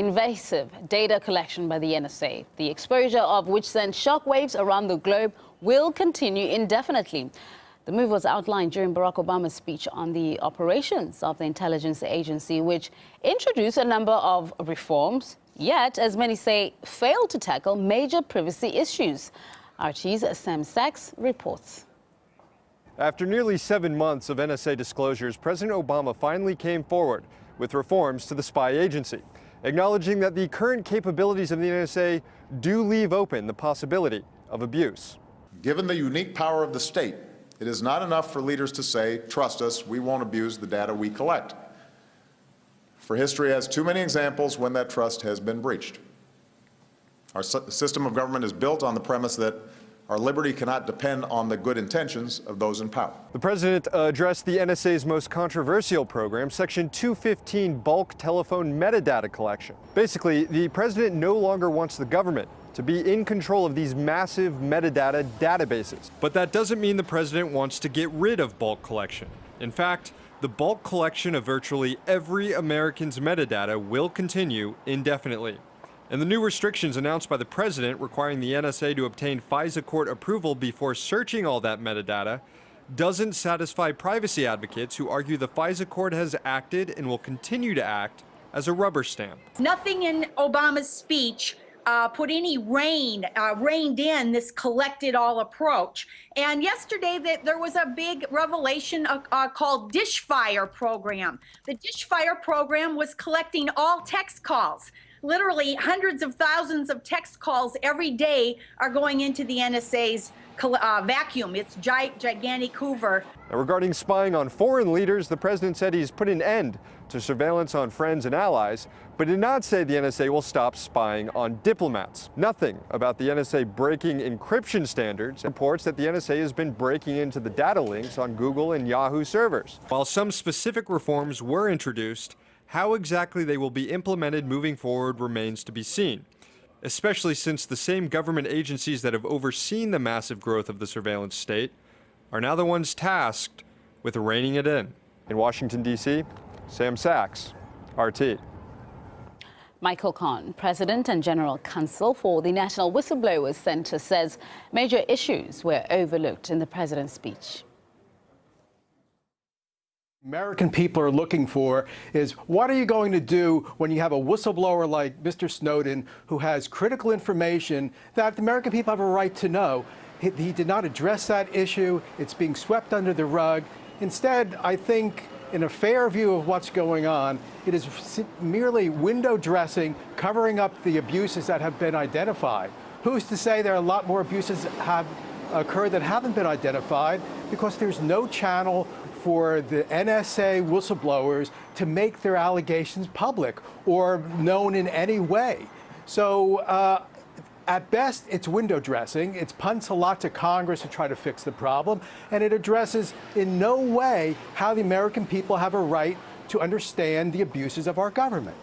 Invasive data collection by the NSA, the exposure of which sent shockwaves around the globe, will continue indefinitely. The move was outlined during Barack Obama's speech on the operations of the intelligence agency, which introduced a number of reforms, yet, as many say, failed to tackle major privacy issues. RT's Sam Sachs reports. After nearly 7 months of NSA disclosures, President Obama finally came forward with reforms to the spy agency, acknowledging that the current capabilities of the NSA do leave open the possibility of abuse. Given the unique power of the state, it is not enough for leaders to say, trust us, we won't abuse the data we collect. For history has too many examples when that trust has been breached. Our system of government is built on the premise that our liberty cannot depend on the good intentions of those in power. The president addressed the NSA's most controversial program, Section 215 bulk telephone metadata collection. Basically, the president no longer wants the government to be in control of these massive metadata databases. But that doesn't mean the president wants to get rid of bulk collection. In fact, the bulk collection of virtually every American's metadata will continue indefinitely. And the new restrictions announced by the president, requiring the NSA to obtain FISA court approval before searching all that metadata, doesn't satisfy privacy advocates who argue the FISA court has acted and will continue to act as a rubber stamp. Nothing in Obama's speech put any reined in this collected all approach. And yesterday there was a big revelation called Dishfire program. The Dishfire program was collecting all text calls. Literally hundreds of thousands of text calls every day are going into the NSA's vacuum. It's gigantic Hoover. Now, regarding spying on foreign leaders, the president said he's put an end to surveillance on friends and allies, but did not say the NSA will stop spying on diplomats. Nothing about the NSA breaking encryption standards. Reports that the NSA has been breaking into the data links on Google and Yahoo servers. While some specific reforms were introduced, how exactly they will be implemented moving forward remains to be seen, especially since the same government agencies that have overseen the massive growth of the surveillance state are now the ones tasked with reining it in. In Washington, D.C., Sam Sachs, RT. Michael Kahn, President and General Counsel for the National Whistleblowers Center, says major issues were overlooked in the president's speech. American people are looking for is, what are you going to do when you have a whistleblower like Mr. Snowden who has critical information that the American people have a right to know? He did not address that issue. It's being swept under the rug. Instead, I think, in a fair view of what's going on, it is merely window dressing, covering up the abuses that have been identified. Who's to say there are a lot more abuses have occurred that haven't been identified, because there's no channel for the NSA whistleblowers to make their allegations public or known in any way. So at best, it's window dressing. It punts a lot to Congress to try to fix the problem, and it addresses in no way how the American people have a right to understand the abuses of our government.